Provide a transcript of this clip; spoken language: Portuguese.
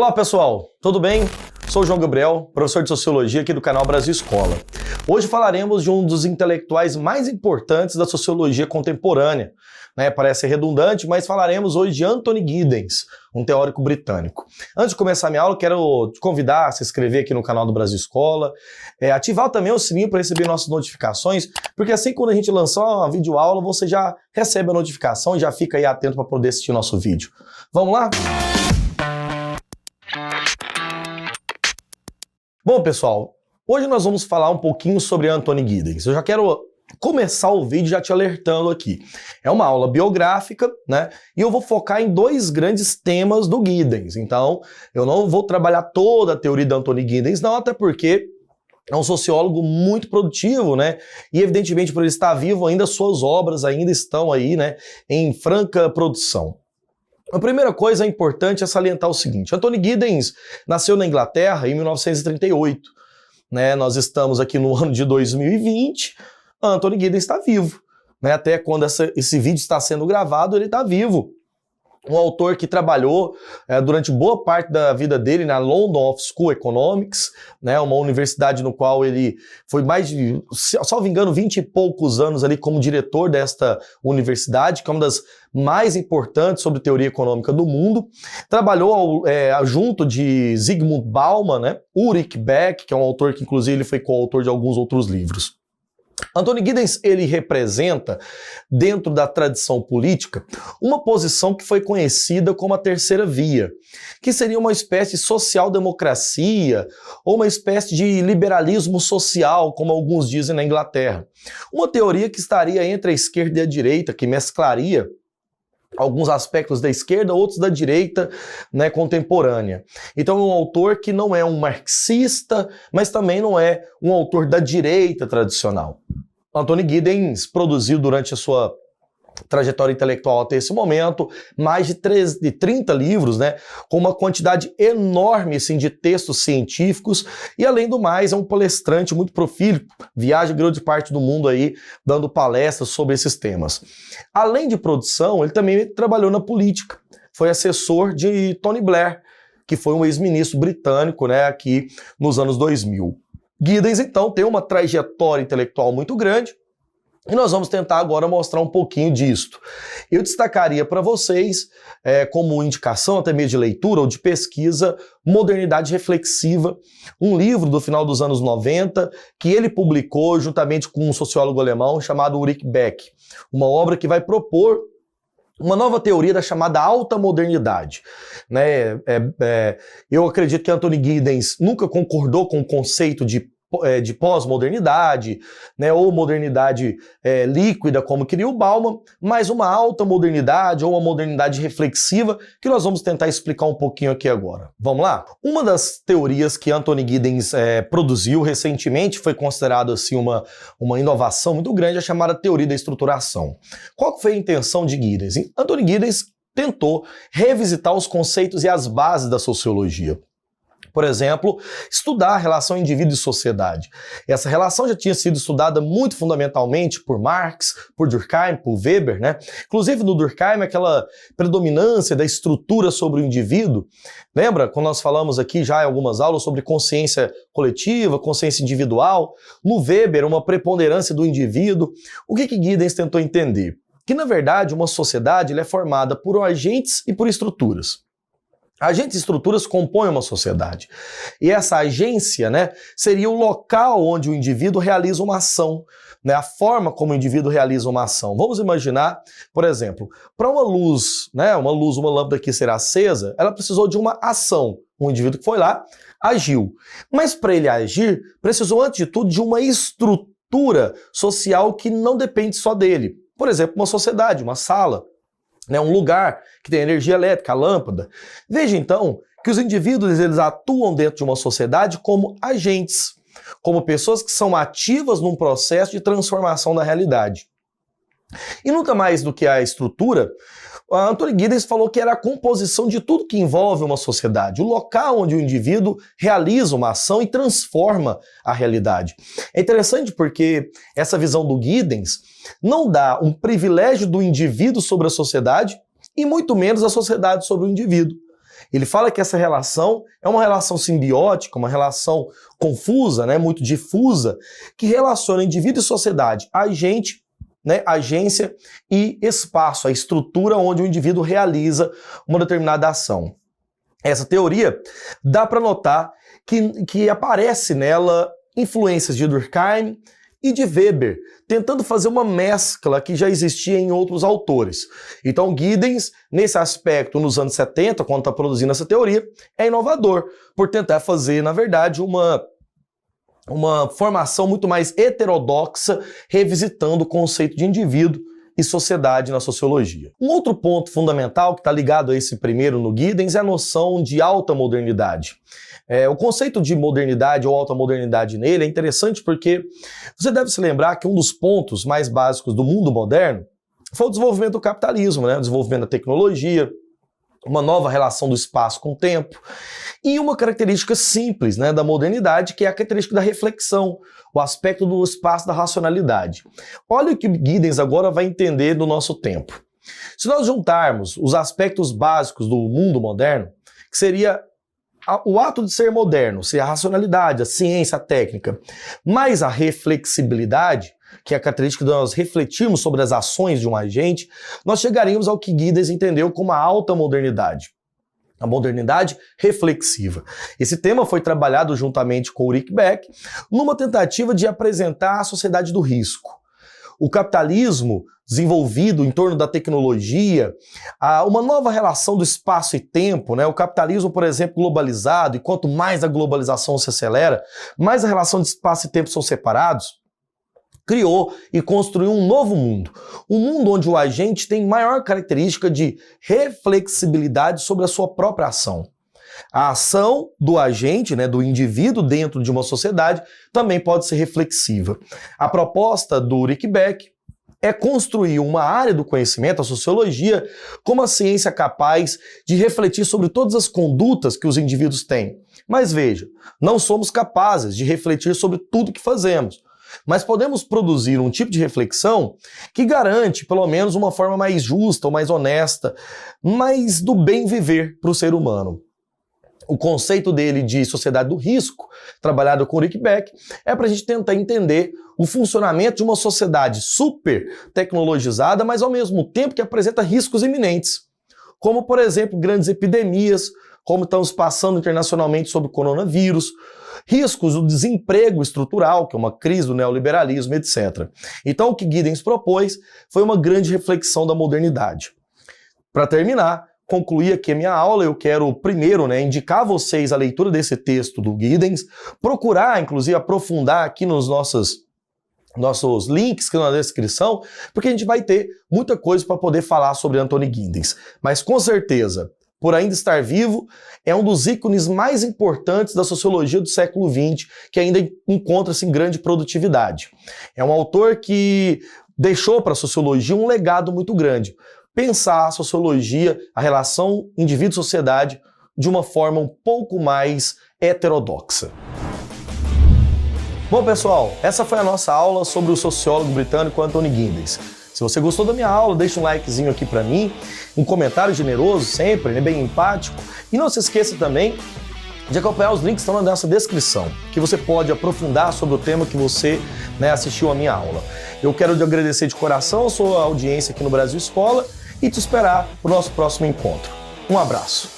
Olá pessoal, tudo bem? Sou o João Gabriel, professor de Sociologia aqui do canal Brasil Escola. Hoje falaremos de um dos intelectuais mais importantes da sociologia contemporânea. Parece redundante, mas falaremos hoje de Anthony Giddens, um teórico britânico. Antes de começar a minha aula, quero te convidar a se inscrever aqui no canal do Brasil Escola, ativar também o sininho para receber nossas notificações, porque assim quando a gente lançar uma videoaula, você já recebe a notificação e já fica aí atento para poder assistir nosso vídeo. Vamos lá? Bom, pessoal, hoje nós vamos falar um pouquinho sobre Anthony Giddens. Eu já quero começar o vídeo já te alertando aqui. É uma aula biográfica, né? E eu vou focar em dois grandes temas do Giddens. Então, eu não vou trabalhar toda a teoria de Anthony Giddens, não, até porque é um sociólogo muito produtivo, né? E evidentemente, por ele estar vivo, ainda suas obras ainda estão aí, né, em franca produção. A primeira coisa importante é salientar o seguinte: Anthony Giddens nasceu na Inglaterra em 1938. Nós estamos aqui no ano de 2020, Anthony Giddens está vivo. Até quando esse vídeo está sendo gravado, ele está vivo. Um autor que trabalhou durante boa parte da vida dele na London Off School Economics, uma universidade no qual ele foi mais de, salvo engano, 20 e poucos anos ali como diretor desta universidade, que é uma das mais importantes sobre teoria econômica do mundo. Trabalhou junto de Zygmunt Bauman, Ulrich Beck, que é um autor que inclusive ele foi coautor de alguns outros livros. Anthony Giddens, ele representa, dentro da tradição política, uma posição que foi conhecida como a terceira via, que seria uma espécie de social-democracia ou uma espécie de liberalismo social, como alguns dizem na Inglaterra. Uma teoria que estaria entre a esquerda e a direita, que mesclaria alguns aspectos da esquerda, outros da direita, contemporânea. Então é um autor que não é um marxista, mas também não é um autor da direita tradicional. Anthony Giddens produziu durante a sua trajetória intelectual até esse momento mais de 30 livros, com uma quantidade enorme assim, de textos científicos, e além do mais é um palestrante muito prolífico, viaja grande parte do mundo aí dando palestras sobre esses temas. Além de produção, ele também trabalhou na política, foi assessor de Tony Blair, que foi um ex-ministro britânico, aqui nos anos 2000. Giddens, então, tem uma trajetória intelectual muito grande, e nós vamos tentar agora mostrar um pouquinho disto. Eu destacaria para vocês, como indicação até mesmo de leitura ou de pesquisa, Modernidade Reflexiva, um livro do final dos anos 90, que ele publicou juntamente com um sociólogo alemão chamado Ulrich Beck. Uma obra que vai propor uma nova teoria da chamada alta modernidade. Eu acredito que Anthony Giddens nunca concordou com o conceito de pós-modernidade, ou modernidade líquida, como queria o Bauman, mas uma alta modernidade ou uma modernidade reflexiva que nós vamos tentar explicar um pouquinho aqui agora. Vamos lá? Uma das teorias que Anthony Giddens produziu recentemente, foi considerada assim, uma inovação muito grande, a chamada teoria da estruturação. Qual foi a intenção de Giddens? Anthony Giddens tentou revisitar os conceitos e as bases da sociologia. Por exemplo, estudar a relação indivíduo e sociedade. Essa relação já tinha sido estudada muito fundamentalmente por Marx, por Durkheim, por Weber, Inclusive no Durkheim, aquela predominância da estrutura sobre o indivíduo. Lembra quando nós falamos aqui já em algumas aulas sobre consciência coletiva, consciência individual? No Weber, uma preponderância do indivíduo. O que Giddens tentou entender? Que, na verdade, uma sociedade ela é formada por agentes e por estruturas. Agentes e estruturas compõem uma sociedade. E essa agência, seria o local onde o indivíduo realiza uma ação, a forma como o indivíduo realiza uma ação. Vamos imaginar, por exemplo, para uma luz, uma lâmpada que será acesa, ela precisou de uma ação. Um indivíduo que foi lá, agiu. Mas para ele agir, precisou, antes de tudo, de uma estrutura social que não depende só dele. Por exemplo, uma sociedade, uma sala, um lugar que tem energia elétrica, a lâmpada. Veja então que os indivíduos eles atuam dentro de uma sociedade como agentes, como pessoas que são ativas num processo de transformação da realidade. E nunca mais do que a estrutura, Anthony Giddens falou que era a composição de tudo que envolve uma sociedade, o local onde o indivíduo realiza uma ação e transforma a realidade. É interessante porque essa visão do Giddens não dá um privilégio do indivíduo sobre a sociedade e muito menos a sociedade sobre o indivíduo. Ele fala que essa relação é uma relação simbiótica, uma relação confusa, né, muito difusa, que relaciona indivíduo e sociedade, agente, né, agência e espaço, a estrutura onde o indivíduo realiza uma determinada ação. Essa teoria dá para notar que aparece nela influências de Durkheim e de Weber, tentando fazer uma mescla que já existia em outros autores. Então Giddens, nesse aspecto, nos anos 70, quando está produzindo essa teoria, é inovador, por tentar fazer, na verdade, uma formação muito mais heterodoxa, revisitando o conceito de indivíduo e sociedade na sociologia. Um outro ponto fundamental que está ligado a esse primeiro no Giddens é a noção de alta modernidade. O conceito de modernidade ou alta modernidade nele é interessante porque você deve se lembrar que um dos pontos mais básicos do mundo moderno foi o desenvolvimento do capitalismo, né? O desenvolvimento da tecnologia, uma nova relação do espaço com o tempo, e uma característica simples, né, da modernidade, que é a característica da reflexão, o aspecto do espaço da racionalidade. Olha o que Giddens agora vai entender do nosso tempo. Se nós juntarmos os aspectos básicos do mundo moderno, que seria o ato de ser moderno, ser a racionalidade, a ciência, a técnica, mais a reflexibilidade, que é a característica de nós refletirmos sobre as ações de um agente, nós chegaríamos ao que Giddens entendeu como a alta modernidade. A modernidade reflexiva. Esse tema foi trabalhado juntamente com Ulrich Beck numa tentativa de apresentar a sociedade do risco. O capitalismo desenvolvido em torno da tecnologia, uma nova relação do espaço e tempo, né? O capitalismo, por exemplo, globalizado, e quanto mais a globalização se acelera, mais a relação de espaço e tempo são separados, criou e construiu um novo mundo. Um mundo onde o agente tem maior característica de reflexibilidade sobre a sua própria ação. A ação do agente, né, do indivíduo dentro de uma sociedade, também pode ser reflexiva. A proposta do Ulrich Beck é construir uma área do conhecimento, a sociologia, como a ciência capaz de refletir sobre todas as condutas que os indivíduos têm. Mas veja, não somos capazes de refletir sobre tudo que fazemos, mas podemos produzir um tipo de reflexão que garante, pelo menos, uma forma mais justa ou mais honesta, mais do bem viver para o ser humano. O conceito dele de sociedade do risco, trabalhado com Ulrich Beck, é para a gente tentar entender o funcionamento de uma sociedade super tecnologizada, mas ao mesmo tempo que apresenta riscos iminentes, como, por exemplo, grandes epidemias, como estamos passando internacionalmente sobre o coronavírus, riscos do desemprego estrutural, que é uma crise do neoliberalismo, etc. Então, o que Giddens propôs foi uma grande reflexão da modernidade. Para terminar, concluir aqui a minha aula, eu quero primeiro, né, indicar a vocês a leitura desse texto do Giddens, procurar, inclusive, aprofundar aqui nos nossos links aqui na descrição, porque a gente vai ter muita coisa para poder falar sobre Anthony Giddens. Mas com certeza, por ainda estar vivo, é um dos ícones mais importantes da sociologia do século XX, que ainda encontra-se em grande produtividade. É um autor que deixou para a sociologia um legado muito grande. Pensar a sociologia, a relação indivíduo-sociedade, de uma forma um pouco mais heterodoxa. Bom, pessoal, essa foi a nossa aula sobre o sociólogo britânico Anthony Giddens. Se você gostou da minha aula, deixa um likezinho aqui para mim, um comentário generoso sempre, né, bem empático. E não se esqueça também de acompanhar os links que estão na nossa descrição, que você pode aprofundar sobre o tema que você, né, assistiu a minha aula. Eu quero te agradecer de coração a sua audiência aqui no Brasil Escola e te esperar para o nosso próximo encontro. Um abraço.